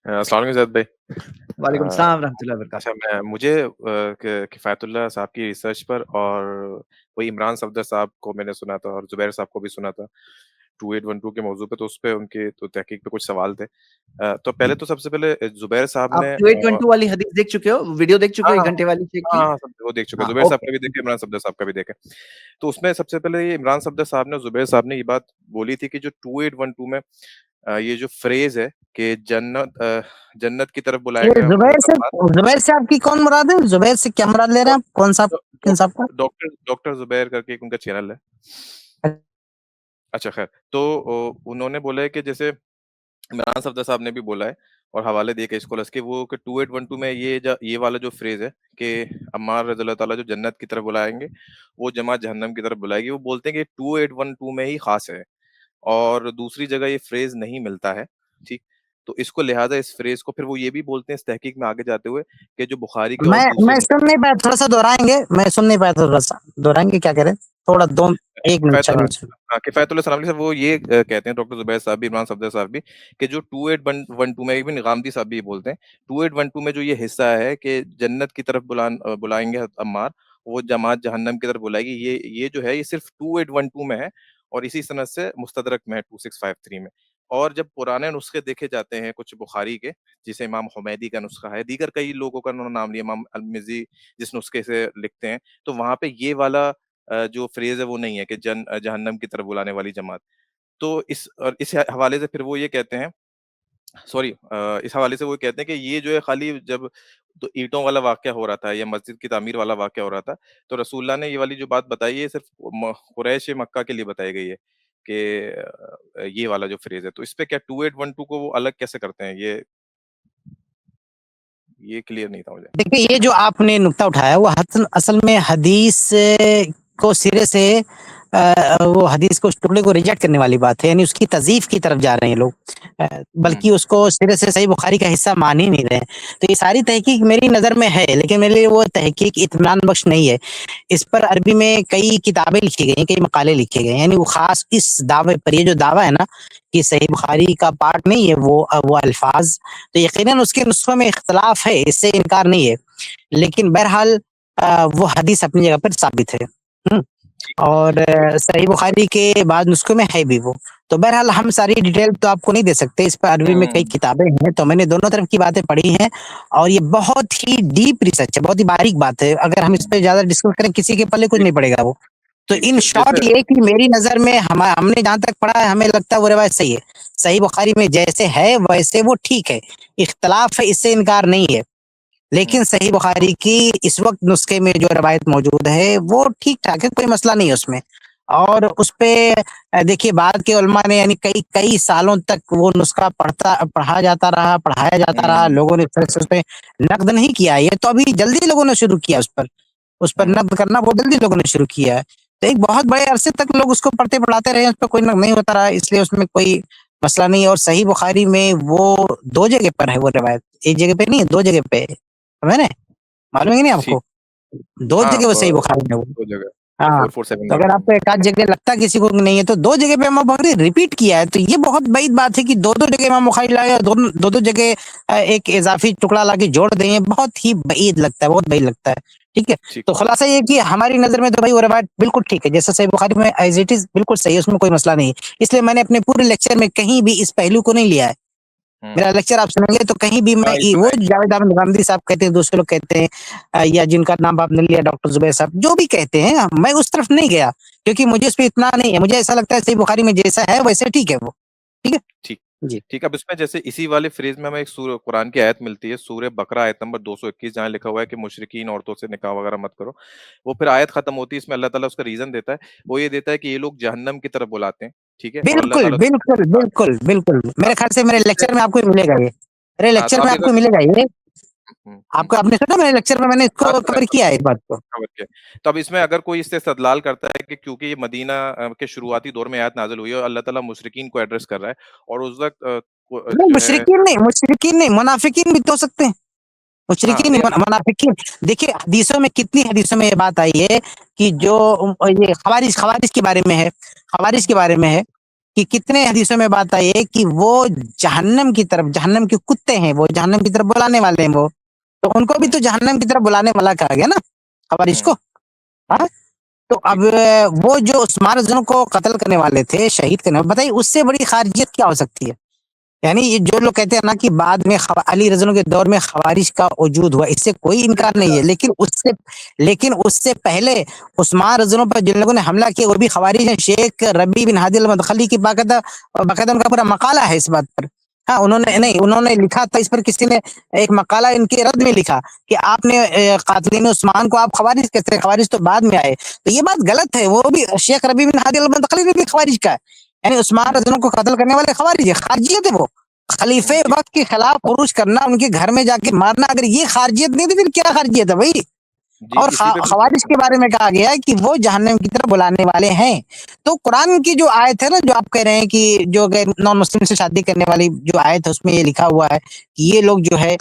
السلام علیکم زید بھائی. وعلیکم السلام ورحمۃ اللہ اچھا وبرکاتہ. مجھے کفایت اللہ صاحب کی ریسرچ پر اور وہی عمران صفدر صاحب کو میں نے سنا تھا اور زبیر صاحب کو بھی سنا تھا 2812 کے موضوع پہ, تو اس پہ ان کے تو تحقیق پہ کچھ سوال تھے. تو پہلے تو سب سے پہلے زبیر صاحب آپ نے 2812 والی حدیث دیکھ چکے ہو, ویڈیو دیکھ چکے ہو, ہاں 1 گھنٹے والی چیک کی؟ ہاں وہ دیکھ چکے, ہاں زبیر صاحب اوکے. کا بھی دیکھے, عمران صفدر صاحب کا بھی دیکھے. تو اس میں سب سے پہلے یہ عمران صفدر صاحب نے, زبیر صاحب نے یہ بات بولی تھی کہ جو 2812 میں یہ جو فریز ہے کہ جنت کی طرف بلائیں یہ گے زبیر سے آپ کی کون مراد ہے؟ زبیر سے کیا مراد لے رہے ہیں آپ؟ کون صاحب, کن صاحب کا؟ ڈاکٹر زبیر کر کے ایک ان کا چینل ہے. اچھا خیر, تو انہوں نے بولا ہے کہ جیسے عمران صفدر صاحب نے بھی بولا ہے اور حوالے دیے کہ اسکالرس کے, وہ کہ 2812 میں یہ والا جو فریز ہے کہ عمار رضی اللہ تعالیٰ جو جنت کی طرف بلائیں گے وہ جماعت جہنم کی طرف بلائے گی, وہ بولتے ہیں کہ 2812 میں ہی خاص ہے اور دوسری جگہ یہ فریز نہیں ملتا ہے. ٹھیک, تو اس کو لہٰذا اس فریز کو پھر وہ یہ بھی بولتے ہیں اس تحقیق میں آگے جاتے ہوئے کہ جو بخاری کے اور دوسرے میں سن نہیں پایا, تھوڑا سا دہرائیں گے؟ میں سن نہیں پایا, تھوڑا سا دہرائیں گے, کیا کریں تھوڑا, 1 منٹ کفایت 4 منٹ. کفایت اللہ السلام علیکم, وہ یہ کہتے ہیں ڈاکٹر زبیر صاحب بھی, عمران صفدر صاحب بھی, کہ جو 2812 میں, ایون غامدی صاحب بھی یہ بولتے ہیں 2812 میں جو یہ حصہ ہے کہ جنت کی طرف بلائیں گے عمار, وہ جماعت جہنم کی طرف بلائے گی, یہ جو ہے یہ صرف 2812 میں ہے اور اسی سند سے مستدرک میں ہے 2653 میں. اور جب پرانے نسخے دیکھے جاتے ہیں کچھ بخاری کے, جسے امام حمیدی کا نسخہ ہے, دیگر کئی لوگوں کا انہوں نے نام لیا, امام المزی جس نسخے سے لکھتے ہیں, تو وہاں پہ یہ والا جو فریز ہے وہ نہیں ہے کہ جہنم کی طرف بلانے والی جماعت. تو اس حوالے سے پھر وہ یہ کہتے ہیں, اس حوالے سے وہ کہتے ہیں کہ یہ جو ہے خالی جب تو اینٹوں والا واقعہ ہو رہا تھا یا مسجد کی تعمیر والا واقعہ ہو رہا تھا, تو رسول اللہ نے یہ والی جو بات بتائی ہے صرف قریش مکہ کے لیے بتائی گئی ہے کہ یہ والا جو فریز ہے. تو اس پہ کیا 2812 کو وہ الگ کیسے کرتے ہیں, یہ کلیئر نہیں تھا مجھے. دیکھیے, یہ جو آپ نے نقطہ اٹھایا وہ اصل میں حدیث کو سرے سے وہ حدیث کو, اس ٹکڑے کو ریجیکٹ کرنے والی بات ہے, یعنی اس کی تضعیف کی طرف جا رہے ہیں لوگ, بلکہ اس کو سرے سے صحیح بخاری کا حصہ مان ہی نہیں رہے. تو یہ ساری تحقیق میری نظر میں ہے, لیکن میرے لیے وہ تحقیق اطمینان بخش نہیں ہے. اس پر عربی میں کئی کتابیں لکھی گئی ہیں, کئی مقالے لکھے گئے ہیں, یعنی وہ خاص اس دعوے پر, یہ جو دعویٰ ہے نا کہ صحیح بخاری کا پارٹ نہیں ہے وہ الفاظ, تو یقیناً اس کے نسخوں میں اختلاف ہے, اس سے انکار نہیں ہے, لیکن بہرحال وہ حدیث اپنی جگہ پر ثابت ہے. اور صحیح بخاری کے بعد نسخوں میں ہے بھی وہ. تو بہرحال ہم ساری ڈیٹیل تو آپ کو نہیں دے سکتے, اس پر عربی میں کئی کتابیں ہیں, تو میں نے دونوں طرف کی باتیں پڑھی ہیں, اور یہ بہت ہی ڈیپ ریسرچ ہے, بہت ہی باریک بات ہے. اگر ہم اس پہ زیادہ ڈسکس کریں کسی کے پلے کچھ نہیں پڑے گا وہ. تو ان شارٹ یہ کہ میری نظر میں ہم نے جہاں تک پڑھا ہے, ہمیں لگتا ہے وہ روایت صحیح ہے. صحیح بخاری میں جیسے ہے ویسے وہ ٹھیک ہے, اختلاف ہے, اس سے انکار نہیں ہے, لیکن صحیح بخاری کی اس وقت نسخے میں جو روایت موجود ہے وہ ٹھیک ٹھاک ہے, کوئی مسئلہ نہیں ہے اس میں. اور اس پہ دیکھیے, بعد کے علماء نے یعنی کئی سالوں تک وہ نسخہ پڑھایا جاتا رہا, لوگوں نے اس پہ نقد نہیں کیا. یہ تو ابھی جلدی لوگوں نے شروع کیا, اس پر نقد کرنا بہت جلدی لوگوں نے شروع کیا ہے. تو ایک بہت بڑے عرصے تک لوگ اس کو پڑھاتے رہے, اس پہ کوئی نقد نہیں ہوتا رہا, اس لیے اس میں کوئی مسئلہ نہیں. اور صحیح بخاری میں وہ 2 جگہ پر ہے وہ روایت, ایک جگہ پہ نہیں ہے, 2 جگہ پہ ہے, معلوم ہے نہیں آپ کو, 2 جگہ وہ صحیح بخاری میں وہ. ہاں, تو اگر آپ کو ایک آدھ جگہ لگتا ہے کسی کو نہیں ہے, تو 2 جگہ پہ امام بخاری ریپیٹ کیا ہے. تو یہ بہت بعید بات ہے کہ 2 جگہ امام بخاری لائے, 2 جگہ ایک اضافی ٹکڑا لا کے جوڑ دیں, بہت ہی بعید لگتا ہے, بہت بعید لگتا ہے. ٹھیک ہے, تو خلاصہ یہ کہ ہماری نظر میں تو بھائی وہ روایت بالکل ٹھیک ہے, جیسا صحیح بخاری میں ایز اٹ از بالکل صحیح ہے, اس میں کوئی مسئلہ نہیں ہے. اس لیے میں نے اپنے پورے لیکچر میں کہیں بھی اس پہلو کو نہیں لیا ہے. میرا لیکچر آپ سنیں گے تو کہیں بھی میں وہ جاوید احمد غامدی صاحب کہتے ہیں, دوسرے لوگ کہتے ہیں, یا جن کا نام آپ نے لیا ڈاکٹر زبیر صاحب, جو بھی کہتے ہیں, میں اس طرف نہیں گیا, کیونکہ مجھے اس پہ اتنا نہیں ہے. مجھے ایسا لگتا ہے صحیح بخاری میں جیسا ہے ویسے ٹھیک ہے وہ. ٹھیک ہے جی, ٹھیک. اب اس میں جیسے اسی والے فریز میں ہمیں ایک قرآن کی آیت ملتی ہے, سورہ بقرہ آیت نمبر 221, جہاں لکھا ہوا ہے کہ مشرکین عورتوں سے نکاح وغیرہ مت کرو. وہ پھر آیت ختم ہوتی ہے, اس میں اللہ تعالیٰ اس کا ریزن دیتا ہے, وہ یہ دیتا ہے کہ یہ لوگ جہنم کی طرف بلاتے ہیں. ٹھیک ہے, اور اللہ بالکل تعالیٰ بالکل بالکل بالکل, میرے خیال سے میرے لیکچر میں آپ کو ملے گا, یہ میرے لیکچر میں آپ کو ملے گا, یہ آپ کو, آپ نے سنا میرے لیکچر میں نے اس کو کور کیا ہے اس بات کو. تو اب اس میں اگر کوئی اس سے استدلال کرتا ہے کہ کیونکہ یہ مدینہ کے شروعاتی دور میں آیت نازل ہوئی ہے اور اللہ تعالیٰ مشرکین کو ایڈریس کر رہا ہے, اور اس وقت مشرکین نہیں, منافقین بھی تو ہو سکتے ہیں. مشرکین منافقین, دیکھیے حدیثوں میں, کتنی حدیثوں میں یہ بات آئی ہے کہ جو یہ خوارج کے بارے میں ہے, خوارج کے بارے میں ہے کہ کتنے حدیثوں میں بات آئی ہے کہ وہ جہنم کی طرف، جہنم کے کتے ہیں وہ، جہنم کی طرف بلانے والے ہیں وہ، تو ان کو بھی تو جہنم کی طرف بلانے والا کہا گیا نا خوارج کو. ہاں تو اب وہ جو عثمان رضی اللہ عنہ کو قتل کرنے والے تھے، شہید کرنے والے، بتائیے اس سے بڑی خارجیت کیا ہو سکتی ہے؟ یعنی یہ جو لوگ کہتے ہیں نا کہ بعد میں علی رضی اللہ عنہ کے دور میں خوارج کا وجود ہوا، اس سے کوئی انکار نہیں ہے، لیکن اس سے پہلے عثمان رضی اللہ عنہ پر جن لوگوں نے حملہ کیا وہ بھی خوارج ہیں. شیخ ربیع بن ہادی المدخلی کی باقاعدہ ان کا پورا مقالہ ہے اس بات پر. ہاں انہوں نے لکھا تھا اس پر، کسی نے ایک مقالہ ان کے رد میں لکھا کہ آپ نے قاتلین عثمان کو آپ خوارج کہتے ہیں، خوارج تو بعد میں آئے. تو یہ بات غلط ہے. وہ بھی شیخ ربیع بن ہادی المدخلی بھی خوارج کا ہے، یعنی عثمان رضی اللہ عنہ کو قتل کرنے والے خوارج ہے، خارجیت ہے. وہ خلیفہ وقت کے خلاف عروج کرنا، ان کے گھر میں جا کے مارنا، اگر یہ خارجیت نہیں تو پھر کیا خارجیت ہے بھائی؟ اور خوارج کے بارے میں کہا گیا ہے کہ وہ جہنم کی طرف بلانے والے ہیں. تو قرآن کی جو آیت ہے نا، جو آپ کہہ رہے ہیں کہ جو نان مسلم سے شادی کرنے والی جو آیت ہے، اس میں یہ لکھا ہوا ہے کہ یہ لوگ جو ہے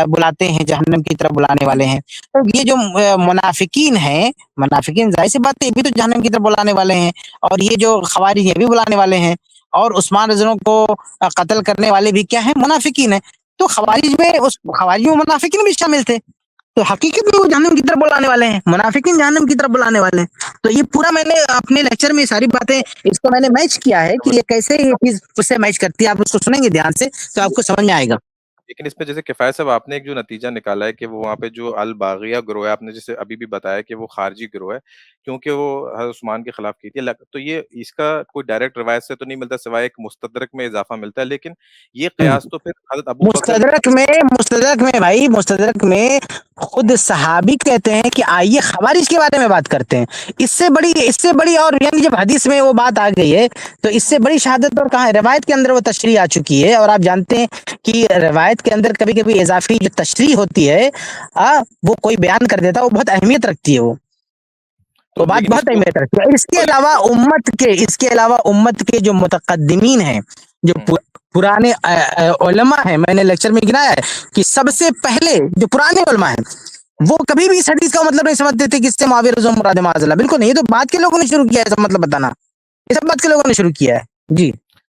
بلاتے ہیں، جہنم کی طرف بلانے والے ہیں. تو یہ جو منافقین ہیں، منافقین ظاہر سی بات ہے یہ بھی تو جہنم کی طرف بلانے والے ہیں، اور یہ جو خوارج یہ بھی بلانے والے ہیں، اور عثمان رضی اللہ عنہ کو قتل کرنے والے بھی کیا ہیں؟ منافقین ہیں. تو خوارج میں منافقین بھی شامل تھے، تو حقیقت میں وہ جہنم کی طرف بلانے والے ہیں، منافقین جہنم کی طرف بلانے والے ہیں. تو یہ پورا میں نے اپنے لیکچر میں ساری باتیں اس کو میں نے میچ کیا ہے کہ یہ کیسے یہ چیز اس سے میچ کرتی ہے. آپ اس کو سنیں گے دھیان سے تو آپ کو سمجھ میں آئے گا. لیکن اس میں جیسے کفایت صاحب آپ نے ایک جو نتیجہ نکالا ہے کہ وہ وہاں پہ جو الباغیہ گروہ ہے، آپ نے جیسے ابھی بھی بتایا کہ وہ خارجی گروہ ہے کیونکہ وہ حضرت عثمان کے خلاف کی تھی، تو یہ اس کا کوئی ڈائریکٹ روایت سے تو نہیں ملتا سوائے ایک مستدرک میں اضافہ ملتا ہے. لیکن یہ قیاس تو پھر حضرت ابو بکر مستدرک میں خود صحابی کہتے ہیں کہ آئیے خوارج کے بارے میں بات کرتے ہیں. اس سے بڑی اور یعنی جب حدیث میں وہ بات آ گئی ہے تو اس سے بڑی شہادت اور کہاں ہے؟ روایت کے اندر وہ تشریح آ چکی ہے. اور آپ جانتے ہیں کہ روایت کے اندر کبھی کبھی اضافی جو تشریح ہوتی ہے وہ کوئی بیان کر دیتا ہے، وہ بہت اہمیت رکھتی ہے. وہ بات بہت اہمیت رکھتی ہے. اس کے علاوہ امت کے جو متقدمین ہیں، جو پرانے علماء ہیں، میں نے لیکچر میں گنایا ہے کہ سب سے پہلے جو پرانے علماء ہیں وہ کبھی بھی اس حدیث کا مطلب نہیں سمجھتے تھے کہ اس سے معاویہ رضی اللہ عنہ مراد معاذ اللہ، بالکل نہیں. یہ تو بعد کے لوگوں نے شروع کیا ہے سب مطلب بتانا، یہ سب بعد کے لوگوں نے شروع کیا ہے. جی